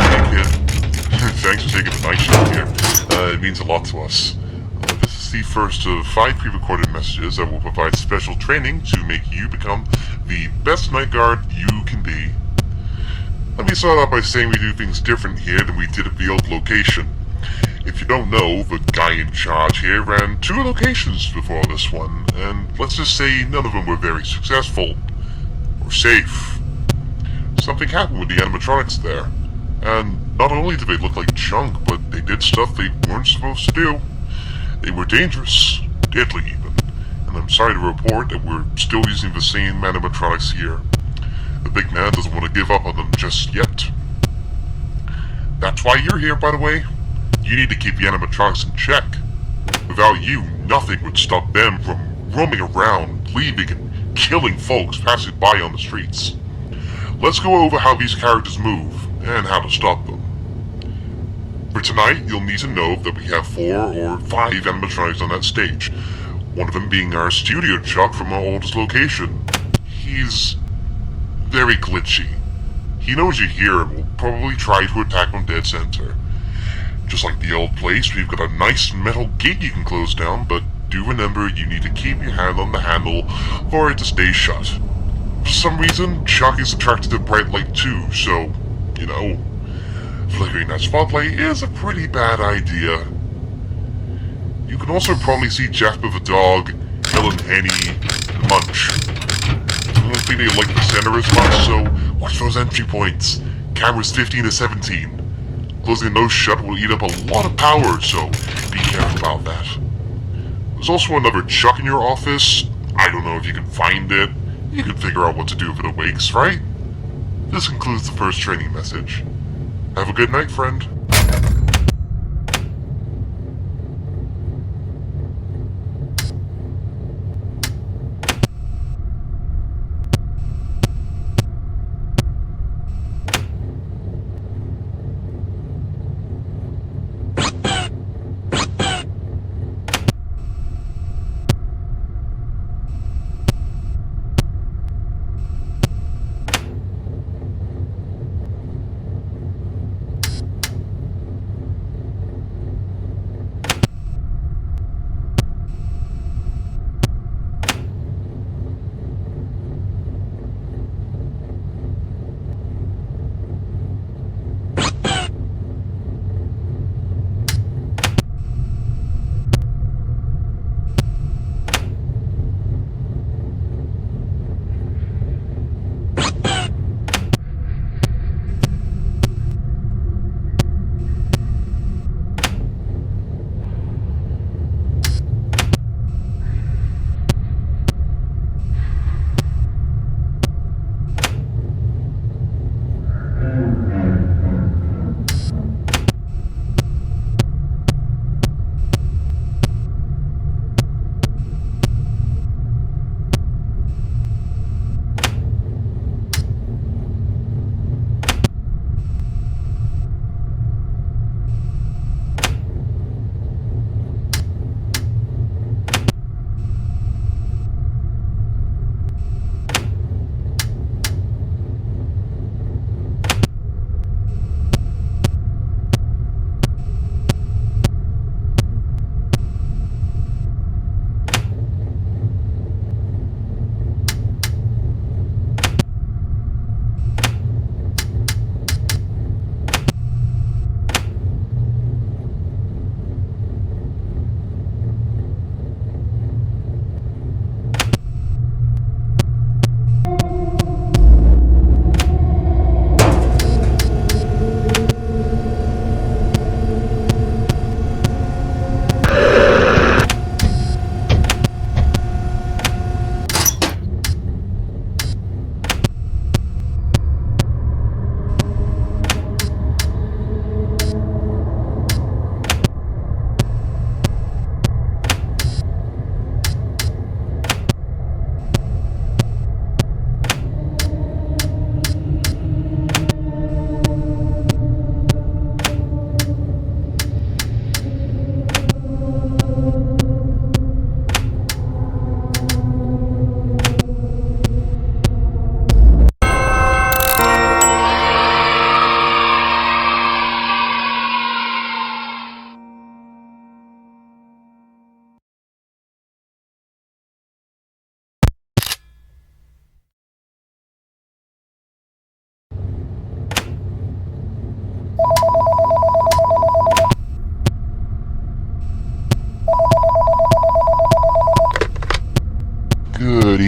Hey kid, thanks for taking the night shift here. It means a lot to us. This is the first of 5 pre-recorded messages that will provide special training to make you become the best night guard you can be. Let me start out by saying we do things different here than we did at the old location. If you don't know, the guy in charge here ran 2 locations before this one, and let's just say none of them were very successful. Or safe. Something happened with the animatronics there. And not only did they look like junk, but they did stuff they weren't supposed to do. They were dangerous, deadly even, and I'm sorry to report that we're still using the same animatronics here. The big man doesn't want to give up on them just yet. That's why you're here, by the way. You need to keep the animatronics in check. Without you, nothing would stop them from roaming around, leaving and killing folks passing by on the streets. Let's go over how these characters move, and how to stop them. For tonight, you'll need to know that we have 4 or 5 animatronics on that stage. One of them being our studio Chuck from our oldest location. He's very glitchy. He knows you're here and will probably try to attack on dead center. Just like the old place, we've got a nice metal gate you can close down, but do remember you need to keep your hand on the handle for it to stay shut. For some reason, Chuck is attracted to bright light too, so, you know, flickering that spotlight is a pretty bad idea. You can also probably see Jasper the dog, Helen, Henny, and Munch. I don't think they like the center as much, so watch those entry points. Cameras 15 to 17. Closing those shut will eat up a lot of power, so be careful about that. There's also another Chuck in your office. I don't know if you can find it. You can figure out what to do if it awakes, right? This concludes the first training message. Have a good night, friend.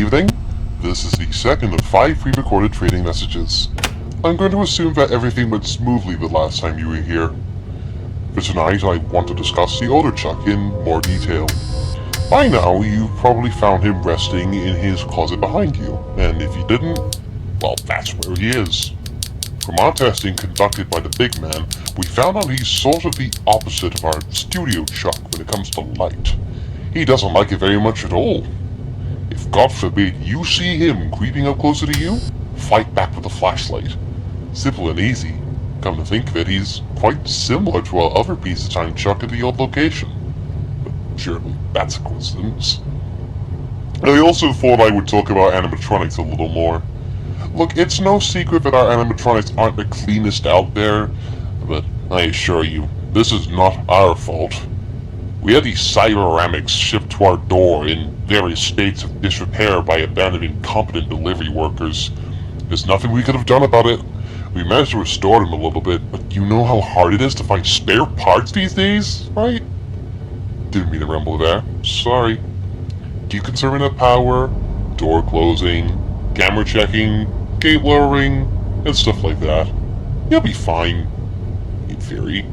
evening. This is the second of 5 pre-recorded trading messages. I'm going to assume that everything went smoothly the last time you were here. For tonight, I want to discuss the older Chuck in more detail. By now, you've probably found him resting in his closet behind you, and if you didn't, well, that's where he is. From our testing conducted by the big man, we found out he's sort of the opposite of our studio Chuck when it comes to light. He doesn't like it very much at all. If God forbid you see him creeping up closer to you, fight back with a flashlight. Simple and easy. Come to think of it, he's quite similar to our other piece of time Chuck at the old location. But surely that's a coincidence. I also thought I would talk about animatronics a little more. Look, it's no secret that our animatronics aren't the cleanest out there, but I assure you, this is not our fault. We had these cyberamics shipped to our door in various states of disrepair by abandoned incompetent delivery workers. There's nothing we could have done about it. We managed to restore them a little bit, but you know how hard it is to find spare parts these days, right? Didn't mean to ramble there. Sorry. Keep conserving the power, door closing, camera checking, gate lowering, and stuff like that. You'll be fine. In theory.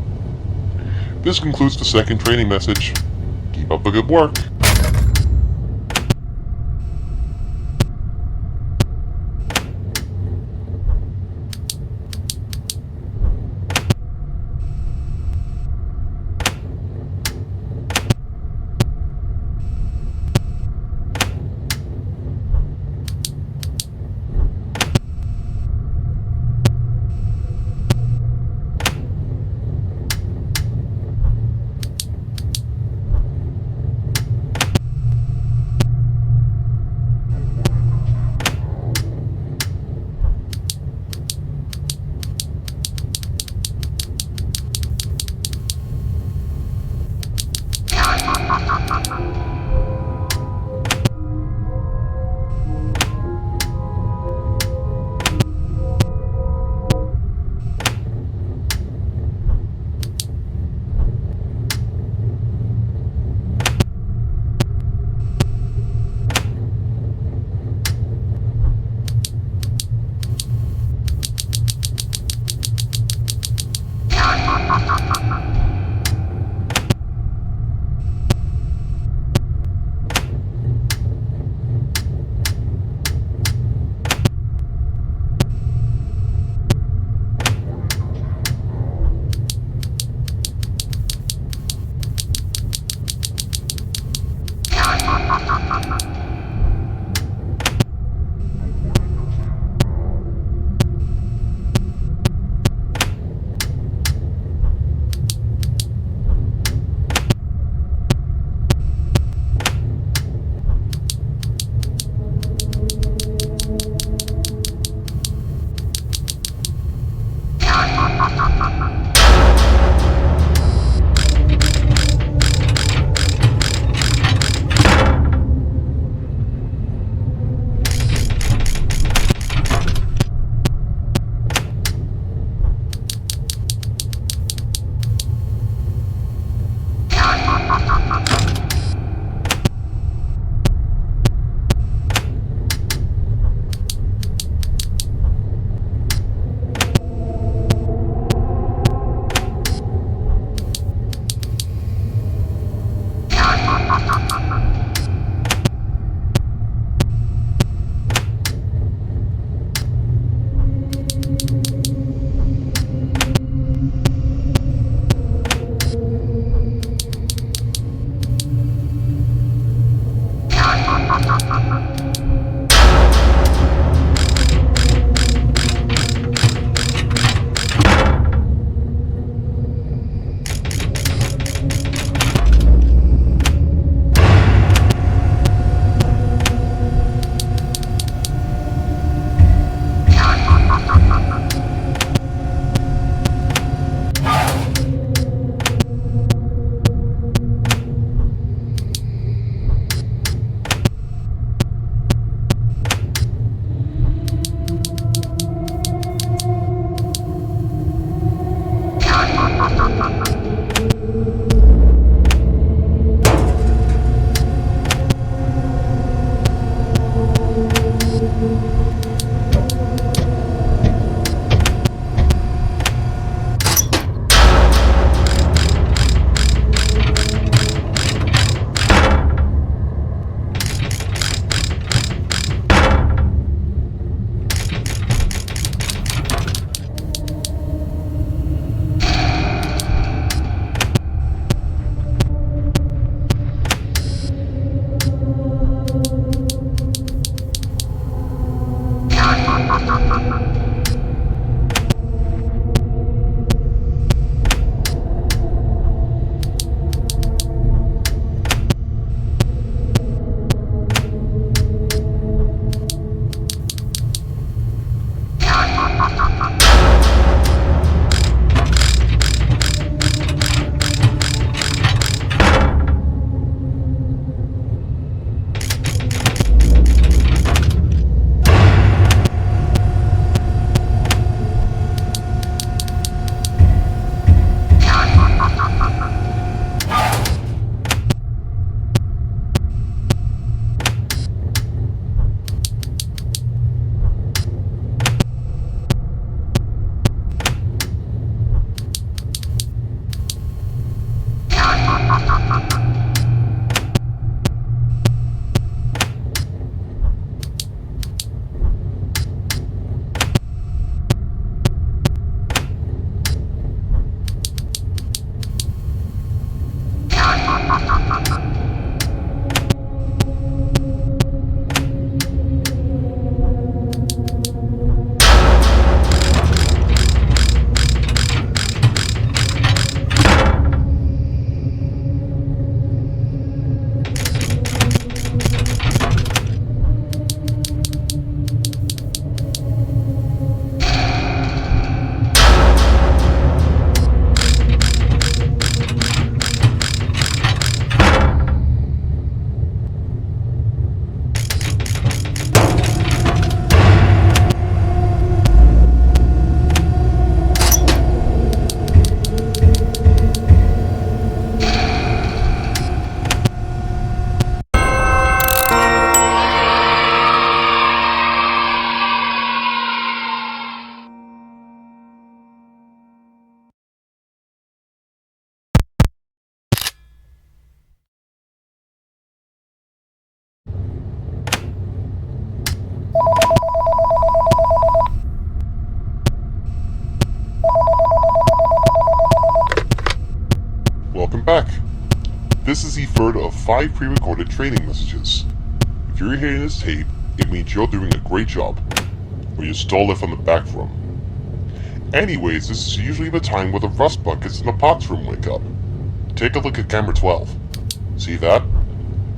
This concludes the second training message. Keep up the good work. back. This is the third of 5 pre-recorded training messages. If you're hearing this tape, it means you're doing a great job, or you stole it from the back room. Anyways, this is usually the time where the rust buckets in the pots room wake up. Take a look at camera 12. See that?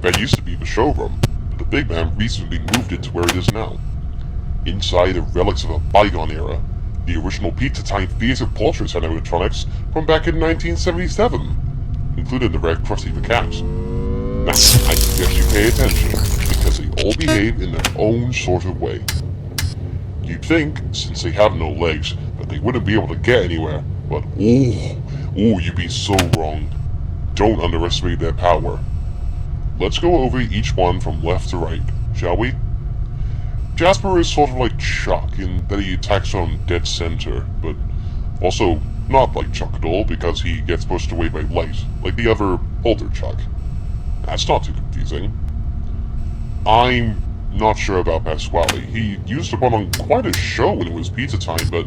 That used to be the showroom, but the big man recently moved it to where it is now. Inside are relics of a bygone era, the original Pizza Time theater portraits animatronics from back in 1977, including the red Krusty the Cat. Now, I suggest you pay attention, because they all behave in their own sort of way. You'd think, since they have no legs, that they wouldn't be able to get anywhere, but you'd be so wrong. Don't underestimate their power. Let's go over each one from left to right, shall we? Jasper is sort of like Chuck in that he attacks from dead center, but also not like Chuck at all because he gets pushed away by light, like the other older Chuck. That's not too confusing. I'm not sure about Pasquale. He used to put on quite a show when it was pizza time, but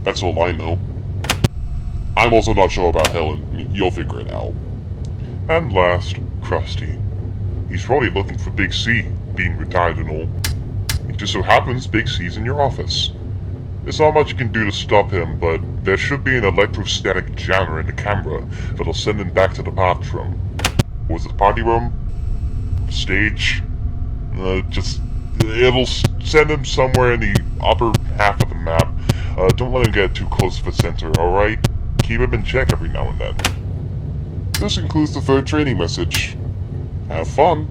that's all I know. I'm also not sure about Helen. You'll figure it out. And last, Krusty. He's probably looking for Big C, being retired and all. It just so happens Big C's in your office. There's not much you can do to stop him, but there should be an electrostatic jammer in the camera that'll send him back to the party room. Was it the party room? The stage? It'll send him somewhere in the upper half of the map. Don't let him get too close to the center, alright? Keep him in check every now and then. This concludes the 3rd training message. Have fun!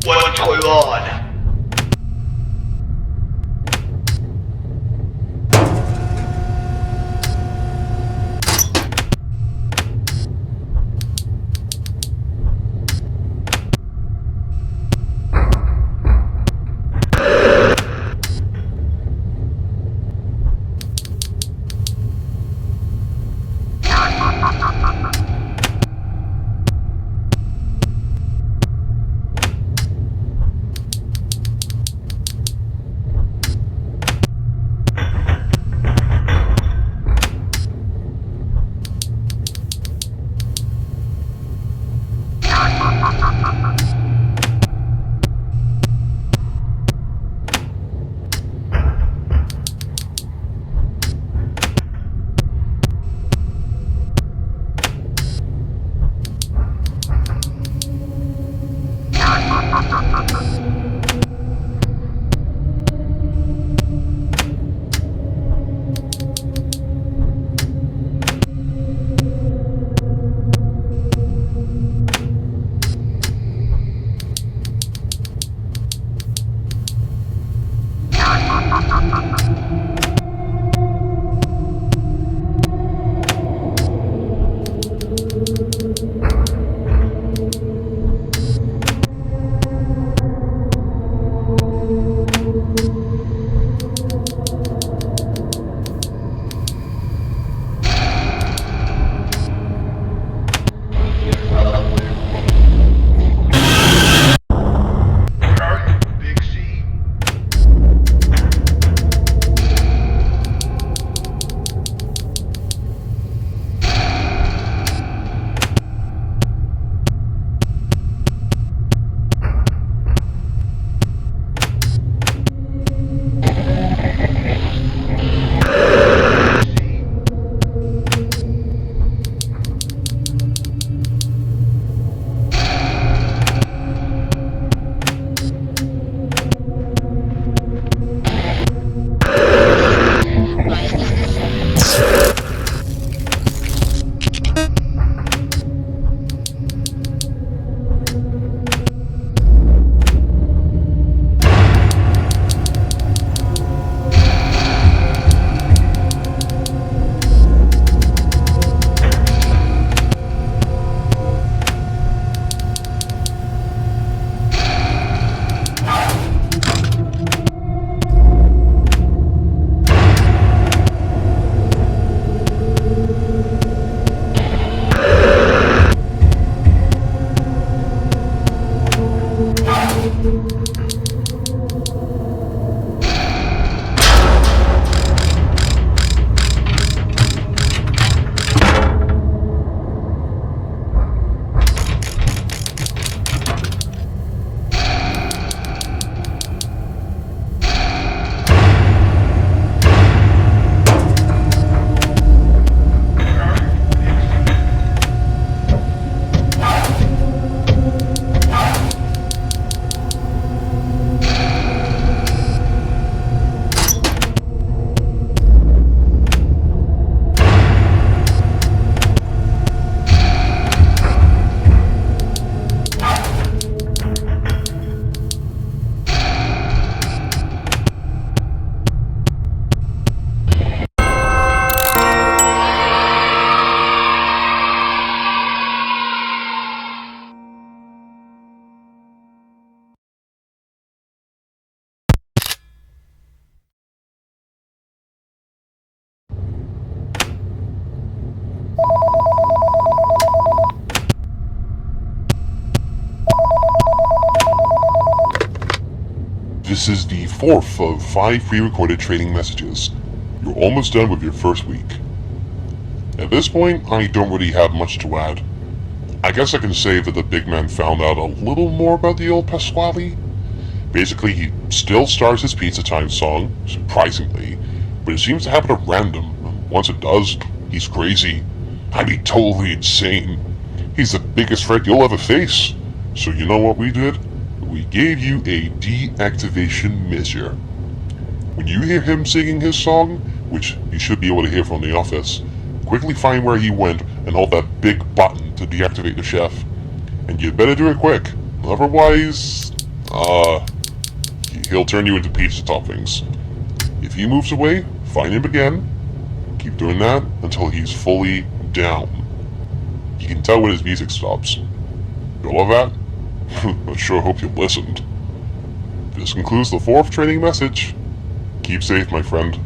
What's going on? This is the 4th of 5 pre-recorded training messages. You're almost done with your first week. At this point, I don't really have much to add. I guess I can say that the big man found out a little more about the old Pasquale. Basically, he still starts his pizza time song, surprisingly, but it seems to happen at random. Once it does, he's crazy. I mean, totally insane. He's the biggest threat you'll ever face. So you know what we did? We gave you a deactivation measure. When you hear him singing his song, which you should be able to hear from the office, quickly find where he went and hold that big button to deactivate the chef. And you better do it quick. Otherwise, he'll turn you into pizza toppings. If he moves away, find him again. Keep doing that until he's fully down. You can tell when his music stops. All of that? I sure hope you listened. This concludes the 4th training message. Keep safe, my friend.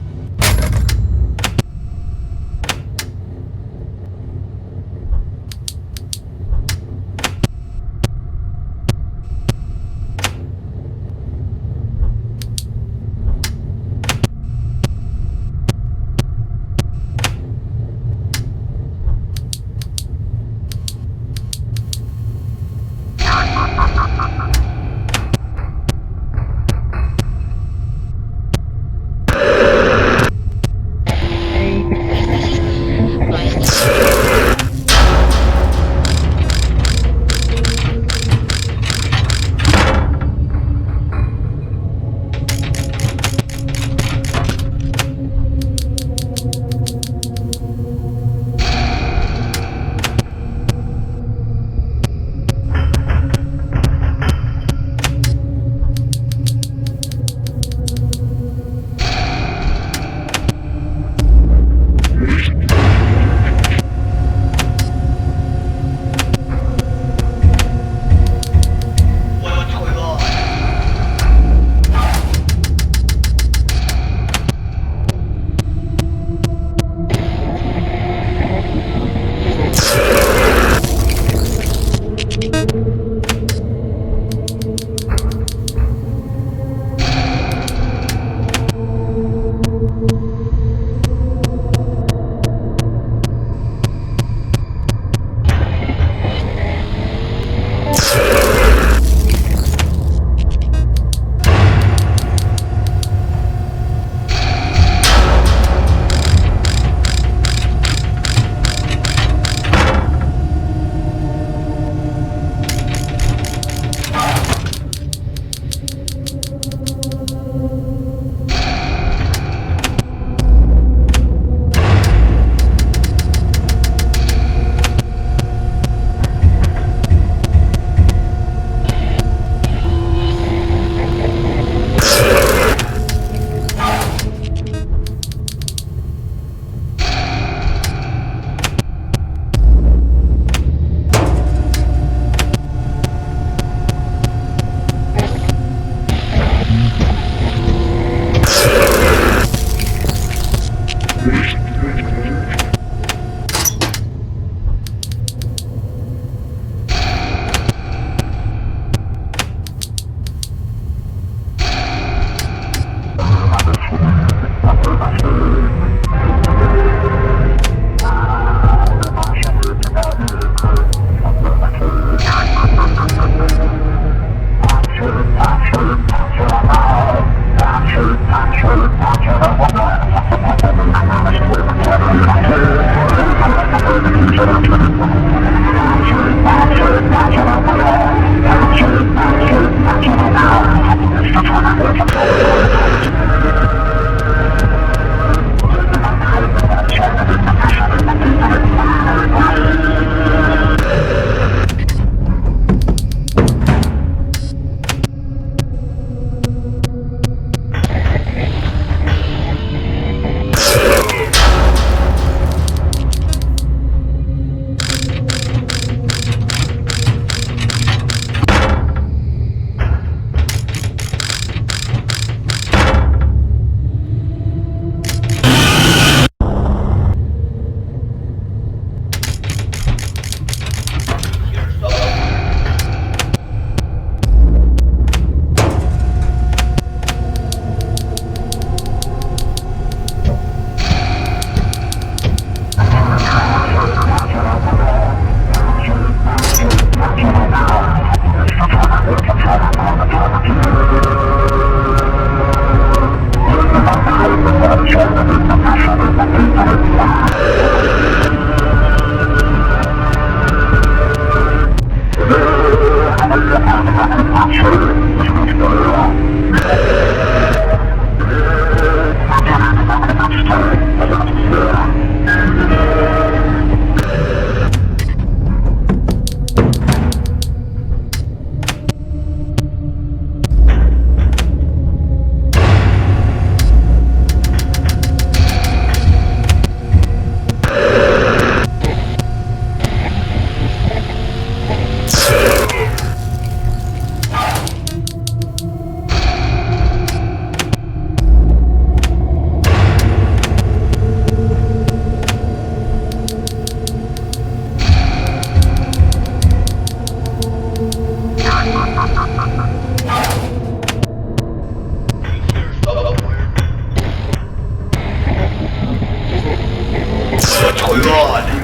What's going on?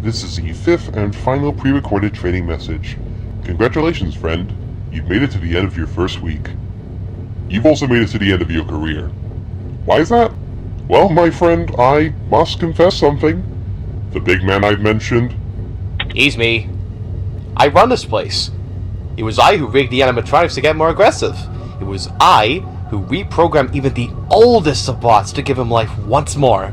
This is the fifth and final pre-recorded training message. Congratulations, friend. You've made it to the end of your first week. You've also made it to the end of your career. Why is that? Well, my friend, I must confess something. The big man I've mentioned. He's me. I run this place. It was I who rigged the animatronics to get more aggressive. It was I who reprogrammed even the oldest of bots to give him life once more.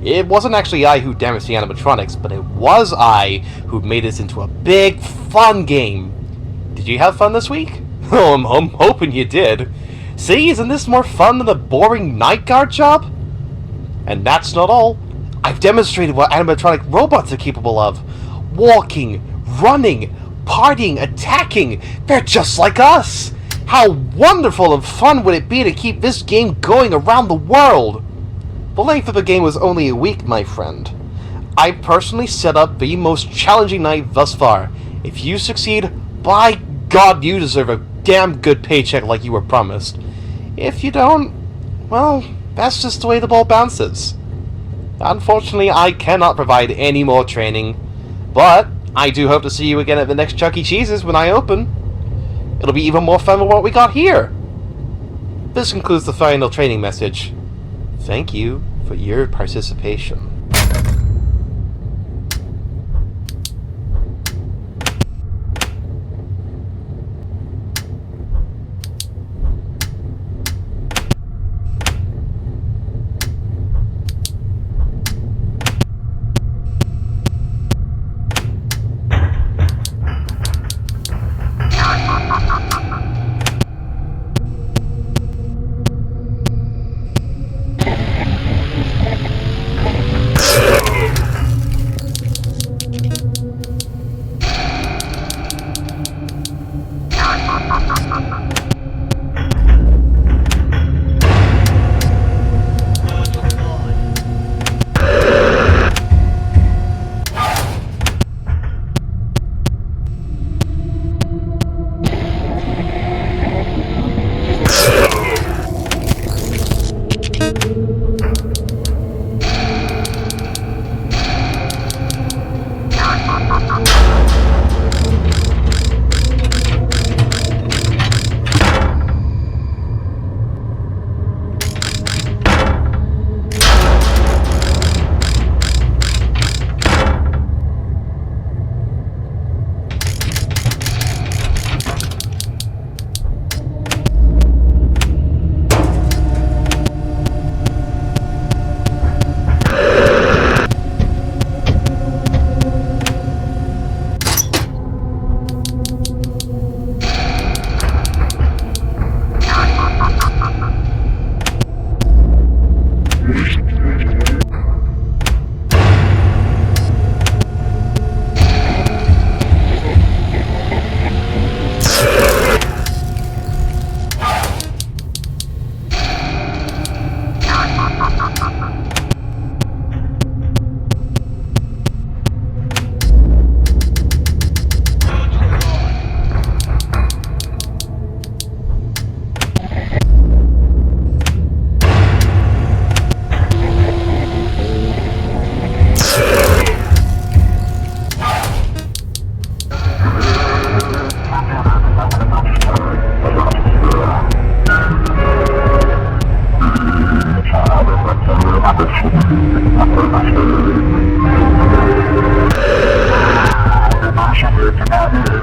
It wasn't actually I who damaged the animatronics, but it was I who made this into a big, fun game. Did you have fun this week? Oh, I'm hoping you did. See, isn't this more fun than the boring night guard job? And that's not all. I've demonstrated what animatronic robots are capable of. Walking, running, partying, attacking. They're just like us. How wonderful and fun would it be to keep this game going around the world? The length of the game was only a week, my friend. I personally set up the most challenging night thus far. If you succeed, by God, you deserve a damn good paycheck like you were promised. If you don't, well, that's just the way the ball bounces. Unfortunately, I cannot provide any more training, but I do hope to see you again at the next Chuck E. Cheese's when I open. It'll be even more fun than what we got here. This concludes the final training message. Thank you for your participation. Marshal,